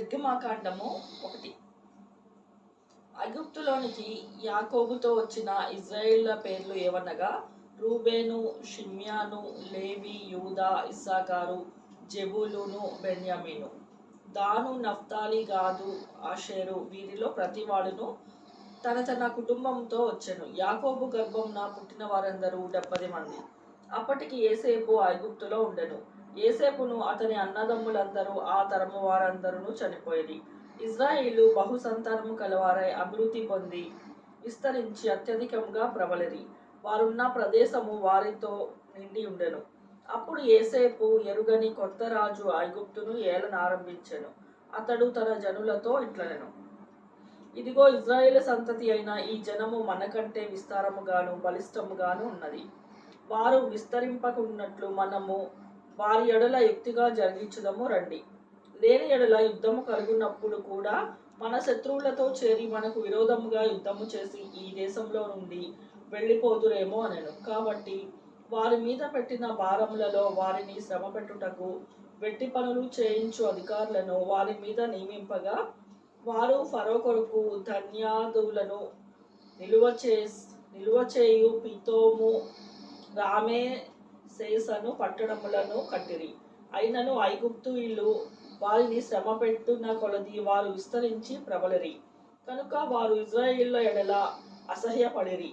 నిర్గమాకాండము 1. ఐగుప్తులోనికి యాకోబుతో వచ్చిన ఇజ్రాయేళ్ల పేర్లు ఏవనగా రూబేను, షిమ్యాను, లేవి, యూదా, ఇస్సాకారు, జెబూలూను, బెన్యామీను. దాను, నఫ్తాలి, గాదు, ఆషేరు వీరిలో ప్రతివాడును తన తన కుటుంబంతో వచ్చెను. యాకోబు గర్భంన పుట్టిన వారందరూ 70 మంది. అప్పటికి యోసేపు ఐగుప్తులో ఉండెను. యోసేపును అతని అన్నదమ్ములందరూ ఆ తరము వారందరూ చనిపోయిరి. ఇజ్రాయేలు బహు సంతానము కలవారై అభివృద్ధి పొంది విస్తరించి అత్యధికంగా ప్రబలిరి. వారున్న ప్రదేశము వారితో నిండి ఉండెను. అప్పుడు యోసేపు ఎరుగని కొత్త రాజు ఐగుప్తును ఏలనారంభించెను. అతడు తన జనులతో ఇట్లనెను: ఇదిగో, ఇజ్రాయేలు సంతతి అయిన ఈ జనము మనకంటే విస్తారముగాను బలిష్టముగాను ఉన్నది. వారు విస్తరింపకున్నట్లు మనము వారి ఎడల యుక్తిగా జరిగించుదము రండి. లేని ఎడల యుద్ధము కలుగునప్పుడు కూడా మన శత్రువులతో చేరి మనకు విరోధముగా యుద్ధము చేసి ఈ దేశంలో నుండి వెళ్ళిపోదురేమో అనెను. కాబట్టి వారి మీద పెట్టిన భారములలో వారిని శ్రమ పెట్టుటకు వెట్టి పనులు చేయించు అధికారులను వారి మీద నియమింపగా, వారు ఫరో కొరకు ధాన్యాదులను నిలువచేయు పితోము, రామేసేసను పట్టణములను కట్టిరి. అయినను ఐగుప్తీయులు వారిని శ్రమ పెట్టున కొలది వారు విస్తరించి ప్రబలిరి. కనుక వారు ఇజ్రాయేళ్ల ఎడల అసహ్యపడిరి.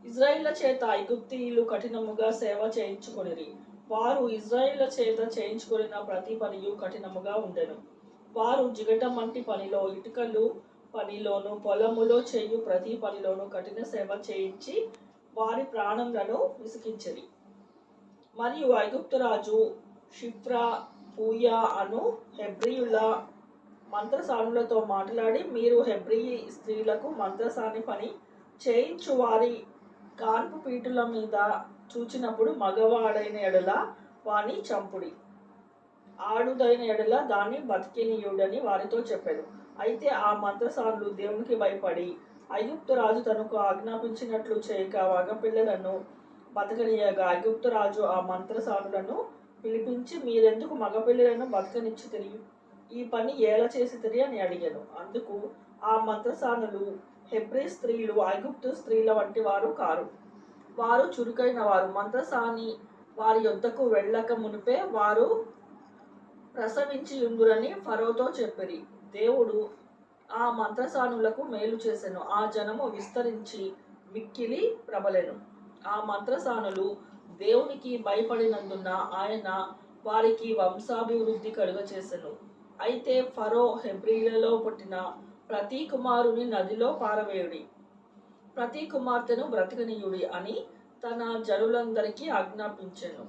ఇజ్రాయేళ్ల చేత ఐగుప్తీయులు కఠినముగా సేవ చేయించుకొనిరి. వారు ఇజ్రాయేళ్ల చేత చేయించుకొనిన ప్రతి పనియు కఠినముగా ఉండెను. వారు జిగటమంటి పనిలో, ఇటుకలు పనిలోను, పొలములో చేయు ప్రతి పనిలోను కఠిన సేవ చేయించి వారి ప్రాణములను విసికించిరి. మరియు ఐగుప్తు రాజు షిఫ్రా, పూయా అను హెబ్రీయుల మంత్రసానులతో మాట్లాడి, మీరు హెబ్రీ స్త్రీలకు మంత్రసాని పని చేయించు వారి కాన్పు పీటుల మీద చూచినప్పుడు మగవాడైన ఎడల వాని చంపుడి, ఆడుదైన ఎడల దాన్ని బతికినీయుడని వారితో చెప్పెను. అయితే ఆ మంత్రసానులు దేవునికి భయపడి ఐగుప్తు రాజు తనకు ఆజ్ఞాపించినట్లు చేయక మగపిల్లలను బతకనీయగా, ఐగుప్తు రాజు ఆ మంత్రసానులను పిలిపించి, మీరెందుకు మగపిల్లలను బతకనిచ్చితిరి? ఈ పని ఎలా చేసితిరి అని అడిగాను. అందుకు ఆ మంత్రసానులు, హెబ్రీ స్త్రీలు ఐగుప్తు స్త్రీల వంటి వారు కారు, వారు చురుకైన వారు. మంత్రసాని వారి యొద్దకు వెళ్ళక మునిపే వారు ప్రసవించి యుందురని ఫరోతో చెప్పిరి. దేవుడు ఆ మంత్రసానులకు మేలు చేసెను. ఆ జనము విస్తరించి మిక్కిలి ప్రబలెను. ఆ మంత్రసానులు దేవునికి భయపడినందున ఆయన వారికి వంశాభివృద్ధి కలుగచేసెను. అయితే ఫరో, హెబ్రీలలో పుట్టిన ప్రతి కుమారుని నదిలో పారవేయుడి, ప్రతి కుమార్తెను బ్రతకనీయుడి అని తన జనులందరికీ ఆజ్ఞాపించెను.